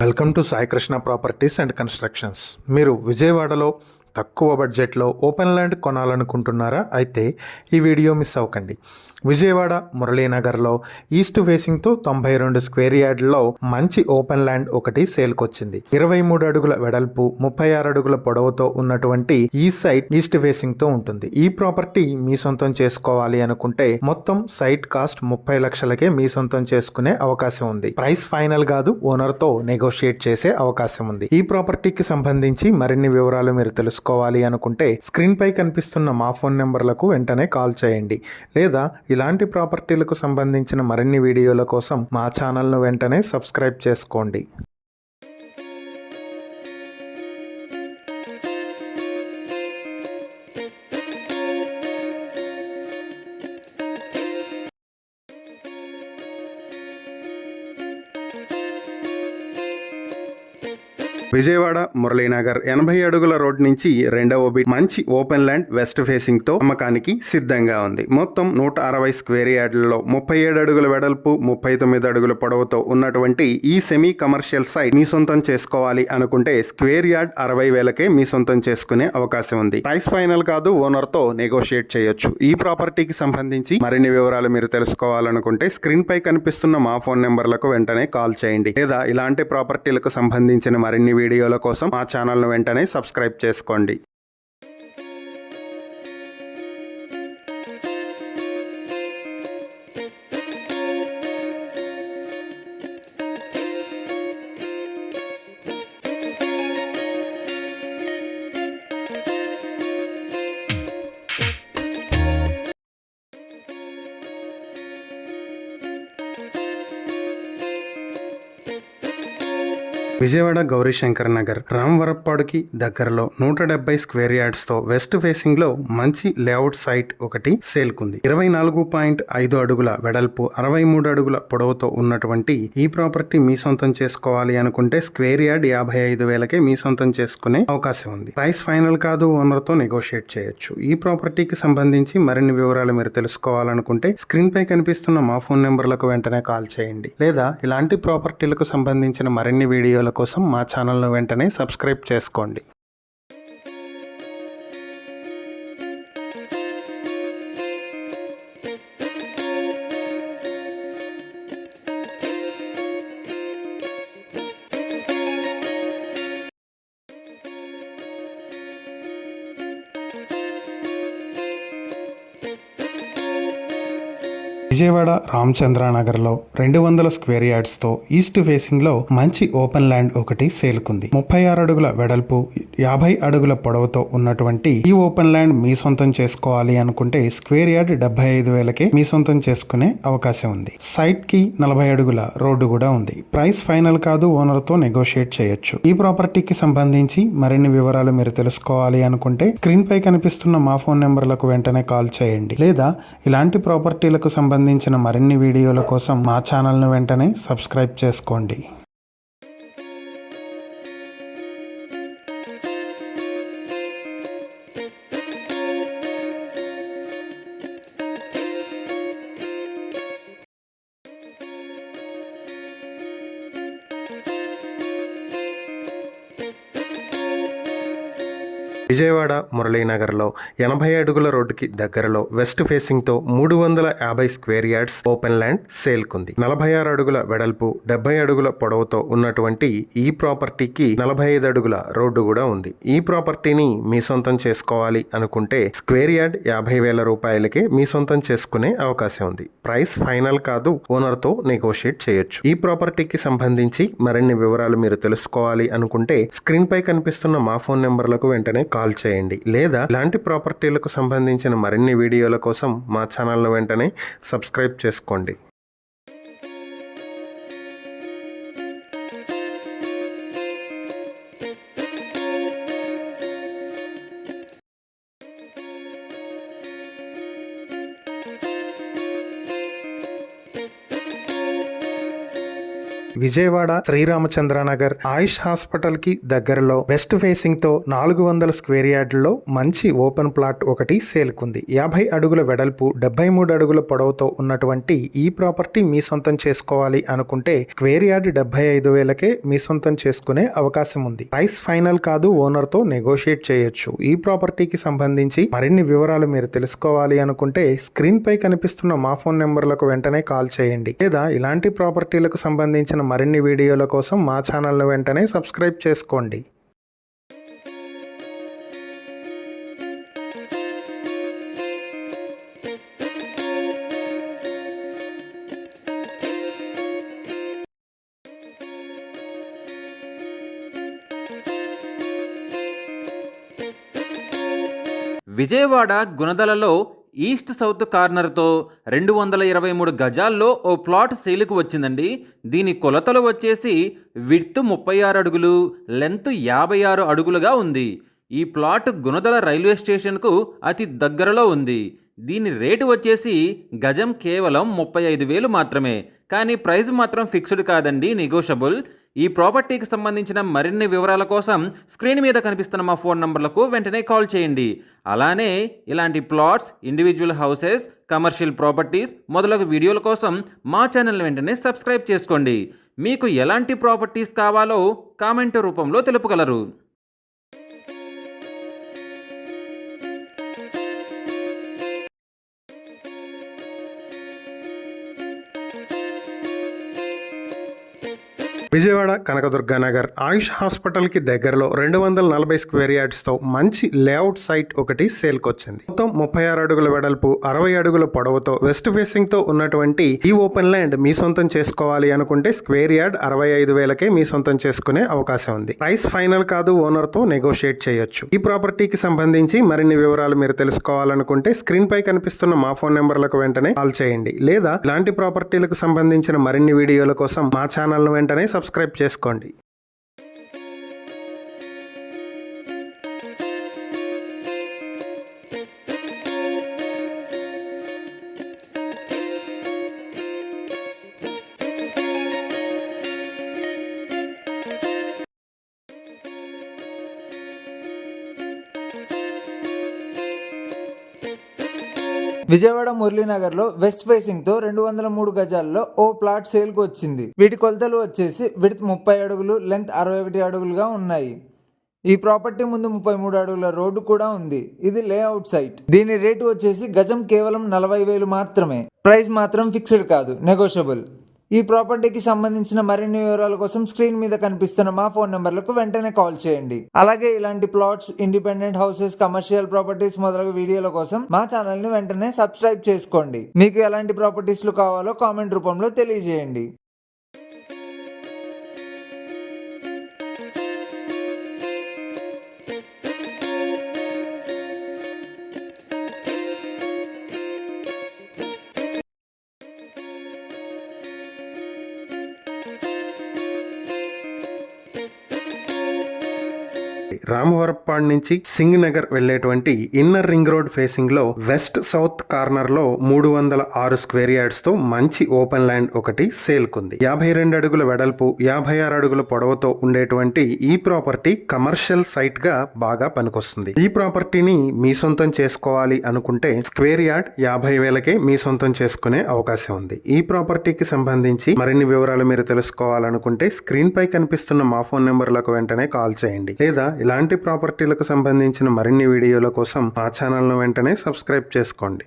Welcome to Sai Krishna properties and constructions. మీరు విజయవాడలో తక్కువ బడ్జెట్లో ఓపెన్ ల్యాండ్ కొనాలనుకుంటున్నారా? అయితే ఈ వీడియో మిస్ అవ్వకండి. విజయవాడ మురళీనగర్లో ఈస్ట్ ఫేసింగ్తో 92 స్క్వేర్ యార్డ్లో మంచి ఓపెన్ ల్యాండ్ ఒకటి సేల్కి వచ్చింది. 23 అడుగుల వెడల్పు 36 అడుగుల పొడవుతో ఉన్నటువంటి ఈ సైట్ ఈస్ట్ ఫేసింగ్తో ఉంటుంది. ఈ ప్రాపర్టీ మీ సొంతం చేసుకోవాలి అనుకుంటే మొత్తం సైట్ కాస్ట్ 30 లక్షలకే మీ సొంతం చేసుకునే అవకాశం ఉంది. ప్రైస్ ఫైనల్ కాదు, ఓనర్తో నెగోషియేట్ చేసే అవకాశం ఉంది. ఈ ప్రాపర్టీకి సంబంధించి మరిన్ని వివరాలు మీరు తెలుసుకోవాలి అనుకుంటే స్క్రీన్ పై కనిపిస్తున్న మా ఫోన్ నెంబర్లకు వెంటనే కాల్ చేయండి, లేదా ఇలాంటి ప్రాపర్టీలకు సంబంధించిన మరిన్ని వీడియోల కోసం మా ఛానల్ను వెంటనే సబ్స్క్రైబ్ చేసుకోండి. విజయవాడ మురళీనగర్ 80 అడుగుల రోడ్ నుంచి రెండవ బిట్ మంచి ఓపెన్ ల్యాండ్ వెస్ట్ ఫేసింగ్ తో అమ్మకానికి సిద్ధంగా ఉంది. మొత్తం 160 స్క్వేర్ యార్డ్లలో 37 అడుగుల వెడల్పు 39 అడుగుల పొడవుతో ఉన్నటువంటి ఈ సెమీ కమర్షియల్ సైట్ మీ సొంతం చేసుకోవాలి అనుకుంటే స్క్వేర్ యార్డ్ 60,000కే మీ సొంతం చేసుకునే అవకాశం ఉంది. ప్రైస్ ఫైనల్ కాదు, ఓనర్ తో నెగోషియేట్ చేయొచ్చు. ఈ ప్రాపర్టీకి సంబంధించి మరిన్ని వివరాలు మీరు తెలుసుకోవాలనుకుంటే స్క్రీన్ పై కనిపిస్తున్న మా ఫోన్ నెంబర్లకు వెంటనే కాల్ చేయండి, లేదా ఇలాంటి ప్రాపర్టీలకు సంబంధించిన మరిన్ని వీడియోల కోసం మా ఛానల్ను వెంటనే సబ్స్క్రైబ్ చేసుకోండి. విజయవాడ గౌరీశంకర్ నగర్ రామవరప్పాడుకి దగ్గరలో 170 స్క్వేర్ యార్డ్స్ తో వెస్ట్ ఫేసింగ్ లో మంచి లేఅవుట్ సైట్ ఒకటి సేల్కుంది. 24.5 అడుగుల వెడల్పు 63 అడుగుల పొడవుతో ఉన్నటువంటి ఈ ప్రాపర్టీ మీ సొంతం చేసుకోవాలి అనుకుంటే స్క్వేర్ యార్డ్ 55,000కే మీ సొంతం చేసుకునే అవకాశం ఉంది. ప్రైస్ ఫైనల్ కాదు, ఓనర్ తో నెగోషియేట్ చేయొచ్చు. ఈ ప్రాపర్టీకి సంబంధించి మరిన్ని వివరాలు మీరు తెలుసుకోవాలనుకుంటే స్క్రీన్ పై కనిపిస్తున్న మా ఫోన్ నెంబర్లకు వెంటనే కాల్ చేయండి, లేదా ఇలాంటి ప్రాపర్టీలకు సంబంధించిన మరిన్ని వీడియోల కోసం మా ఛానల్ను వెంటనే సబ్స్క్రైబ్ చేసుకోండి. విజయవాడ రామచంద్రనగర్లో 200 స్క్వేర్ యార్డ్స్తో ఈస్ట్ ఫేసింగ్లో మంచి ఓపెన్ ల్యాండ్ ఒకటి సేల్కుంది. 36 అడుగుల వెడల్పు 50 అడుగుల పొడవుతో ఉన్నటువంటి ఈ ఓపెన్ ల్యాండ్ మీ సొంతం చేసుకోవాలి అనుకుంటే స్క్వేర్ యార్డ్ 75,000కే మీ సొంతం చేసుకునే అవకాశం ఉంది. సైట్ కి 40 అడుగుల రోడ్డు కూడా ఉంది. ప్రైస్ ఫైనల్ కాదు, ఓనర్ తో నెగోషియేట్ చేయొచ్చు. ఈ ప్రాపర్టీకి సంబంధించి మరిన్ని వివరాలు మీరు తెలుసుకోవాలి అనుకుంటే స్క్రీన్ పై కనిపిస్తున్న మా ఫోన్ నెంబర్లకు వెంటనే కాల్ చేయండి, లేదా ఇలాంటి ప్రాపర్టీలకు సంబంధించిన మరిన్ని వీడియోల కోసం మా ఛానల్ను వెంటనే సబ్స్క్రైబ్ చేసుకోండి. విజయవాడ మురళీనగర్లో 80 అడుగుల రోడ్డుకి దగ్గరలో వెస్ట్ ఫేసింగ్తో 350 స్క్వేర్ యార్డ్స్ ఓపెన్ ల్యాండ్ సేల్కుంది. 46 అడుగుల వెడల్పు 70 అడుగుల పొడవుతో ఉన్నటువంటి ఈ ప్రాపర్టీకి 45 అడుగుల రోడ్డు కూడా ఉంది. ఈ ప్రాపర్టీని మీ సొంతం చేసుకోవాలి అనుకుంటే స్క్వేర్ యార్డ్ 50,000 రూపాయలకే మీ సొంతం చేసుకునే అవకాశం ఉంది. ప్రైస్ ఫైనల్ కాదు, ఓనర్ తో నెగోషియేట్ చేయొచ్చు. ఈ ప్రాపర్టీకి సంబంధించి మరిన్ని వివరాలు మీరు తెలుసుకోవాలి అనుకుంటే స్క్రీన్ పై కనిపిస్తున్న మా ఫోన్ నెంబర్లకు వెంటనే కాల్ చేయండి, లేదా ఇలాంటి ప్రాపర్టీలకు సంబంధించిన మరిన్ని వీడియోల కోసం మా ఛానల్ను వెంటనే సబ్స్క్రైబ్ చేసుకోండి. విజయవాడ శ్రీరామచంద్రనగర్ ఆయుష్ హాస్పిటల్ కి దగ్గరలో వెస్ట్ ఫేసింగ్ తో 400 స్క్వేర్ యార్డుల్లో మంచి ఓపెన్ ప్లాట్ ఒకటి సేల్కుంది. 50 అడుగుల వెడల్పు 73 అడుగుల పొడవుతో ఉన్నటువంటి ఈ ప్రాపర్టీ మీ సొంతం చేసుకోవాలి అనుకుంటే స్క్వేర్ యార్డ్ 75,000కే మీ సొంతం చేసుకునే అవకాశం ఉంది. ప్రైస్ ఫైనల్ కాదు, ఓనర్ తో నెగోషియేట్ చేయొచ్చు. ఈ ప్రాపర్టీకి సంబంధించి మరిన్ని వివరాలు మీరు తెలుసుకోవాలి అనుకుంటే స్క్రీన్ పై కనిపిస్తున్న మా ఫోన్ నెంబర్లకు వెంటనే కాల్ చేయండి, లేదా ఇలాంటి ప్రాపర్టీలకు సంబంధించిన మరిన్ని వీడియోల కోసం మా ఛానల్ను వెంటనే సబ్స్క్రైబ్ చేసుకోండి. విజయవాడ గుణదలలో ఈస్ట్ సౌత్ కార్నర్తో 223 గజాల్లో ఓ ప్లాట్ సేలుకు వచ్చిందండి. దీని కొలతలు వచ్చేసి విడ్త్ 36 అడుగులు, లెంత్ 56 అడుగులుగా ఉంది. ఈ ప్లాట్ గుణదల రైల్వే స్టేషన్కు అతి దగ్గరలో ఉంది. దీని రేటు వచ్చేసి గజం కేవలం 35,000 మాత్రమే. కానీ ప్రైస్ మాత్రం ఫిక్స్డ్ కాదండి, నెగోషియబుల్. ఈ ప్రాపర్టీకి సంబంధించిన మరిన్ని వివరాల కోసం స్క్రీన్ మీద కనిపిస్తున్న మా ఫోన్ నంబర్లకు వెంటనే కాల్ చేయండి. అలానే ఇలాంటి plots, individual houses, commercial properties మొదలగు వీడియోల కోసం మా ఛానల్ వెంటనే సబ్స్క్రైబ్ చేసుకోండి. మీకు ఎలాంటి ప్రాపర్టీస్ కావాలో కామెంట్ రూపంలో తెలుపగలరు. విజయవాడ కనకదుర్గ నగర్ ఆయుష్ హాస్పిటల్ కి దగ్గరలో 240 స్క్వేర్ యార్డ్స్ తో మంచి లేఅవుట్ సైట్ ఒకటి సేల్కి వచ్చింది. మొత్తం 36 అడుగుల వెడల్పు 60 అడుగుల పొడవుతో వెస్ట్ ఫేసింగ్ తో ఉన్నటువంటి ఈ ఓపెన్ ల్యాండ్ మీ సొంతం చేసుకోవాలి అనుకుంటే స్క్వేర్ యార్డ్ 65,000కే మీ సొంతం చేసుకునే అవకాశం ఉంది. ప్రైస్ ఫైనల్ కాదు, ఓనర్ తో నెగోషియేట్ చేయొచ్చు. ఈ ప్రాపర్టీకి సంబంధించి మరిన్ని వివరాలు మీరు తెలుసుకోవాలనుకుంటే స్క్రీన్ పై కనిపిస్తున్న మా ఫోన్ నెంబర్లకు వెంటనే కాల్ చేయండి, లేదా ఇలాంటి ప్రాపర్టీలకు సంబంధించిన మరిన్ని వీడియోల కోసం మా ఛానల్ ను వెంటనే సబ్స్క్రైబ్ చేసుకోండి. విజయవాడ మురళీనగర్ లో వెస్ట్ ఫేసింగ్ తో 203 గజాల్లో ఓ ప్లాట్ సేల్ కు వచ్చింది. వీటి కొలతలు వచ్చేసి విడ్త్ 30 అడుగులు, లెంత్ 61 అడుగులుగా ఉన్నాయి. ఈ ప్రాపర్టీ ముందు 33 అడుగుల రోడ్డు కూడా ఉంది. ఇది లేఅవుట్ సైట్. దీని రేటు వచ్చేసి గజం కేవలం 40,000 మాత్రమే. ప్రైస్ మాత్రం ఫిక్స్డ్ కాదు, నెగోషియబుల్. ఈ ప్రాపర్టీకి సంబంధించిన మరిన్ని వివరాల కోసం స్క్రీన్ మీద కనిపిస్తున్న మా ఫోన్ నెంబర్లకు వెంటనే కాల్ చేయండి. అలాగే ఇలాంటి plots, independent houses, commercial properties మొదలగు వీడియోల కోసం మా ఛానల్ ని వెంటనే సబ్స్క్రైబ్ చేసుకోండి. మీకు ఎలాంటి ప్రాపర్టీస్లు కావాలో కామెంట్ రూపంలో తెలియజేయండి. రామవరప్పాడ్ నుంచి సింగ్ నగర్ వెళ్లేటువంటి ఇన్నర్ రింగ్ రోడ్ ఫేసింగ్ లో వెస్ట్ సౌత్ కార్నర్ లో 306 స్క్వేర్ యార్డ్స్ తో మంచి ఓపెన్ ల్యాండ్ ఒకటి సేల్కుంది. 52 అడుగుల వెడల్పు 56 అడుగుల పొడవుతో ఉండేటువంటి ఈ ప్రాపర్టీ కమర్షియల్ సైట్ గా బాగా పనికొస్తుంది. ఈ ప్రాపర్టీని మీ సొంతం చేసుకోవాలి అనుకుంటే స్క్వేర్ యార్డ్ 50,000కే మీ సొంతం చేసుకునే అవకాశం ఉంది. ఈ ప్రాపర్టీకి సంబంధించి మరిన్ని వివరాలు మీరు తెలుసుకోవాలనుకుంటే స్క్రీన్ పై కనిపిస్తున్న మా ఫోన్ నెంబర్లకు వెంటనే కాల్ చేయండి, లేదా ఇలాంటి ప్రాపర్టీలకు సంబంధించిన మరిన్ని వీడియోల కోసం మా ఛానల్ను వెంటనే సబ్స్క్రైబ్ చేసుకోండి.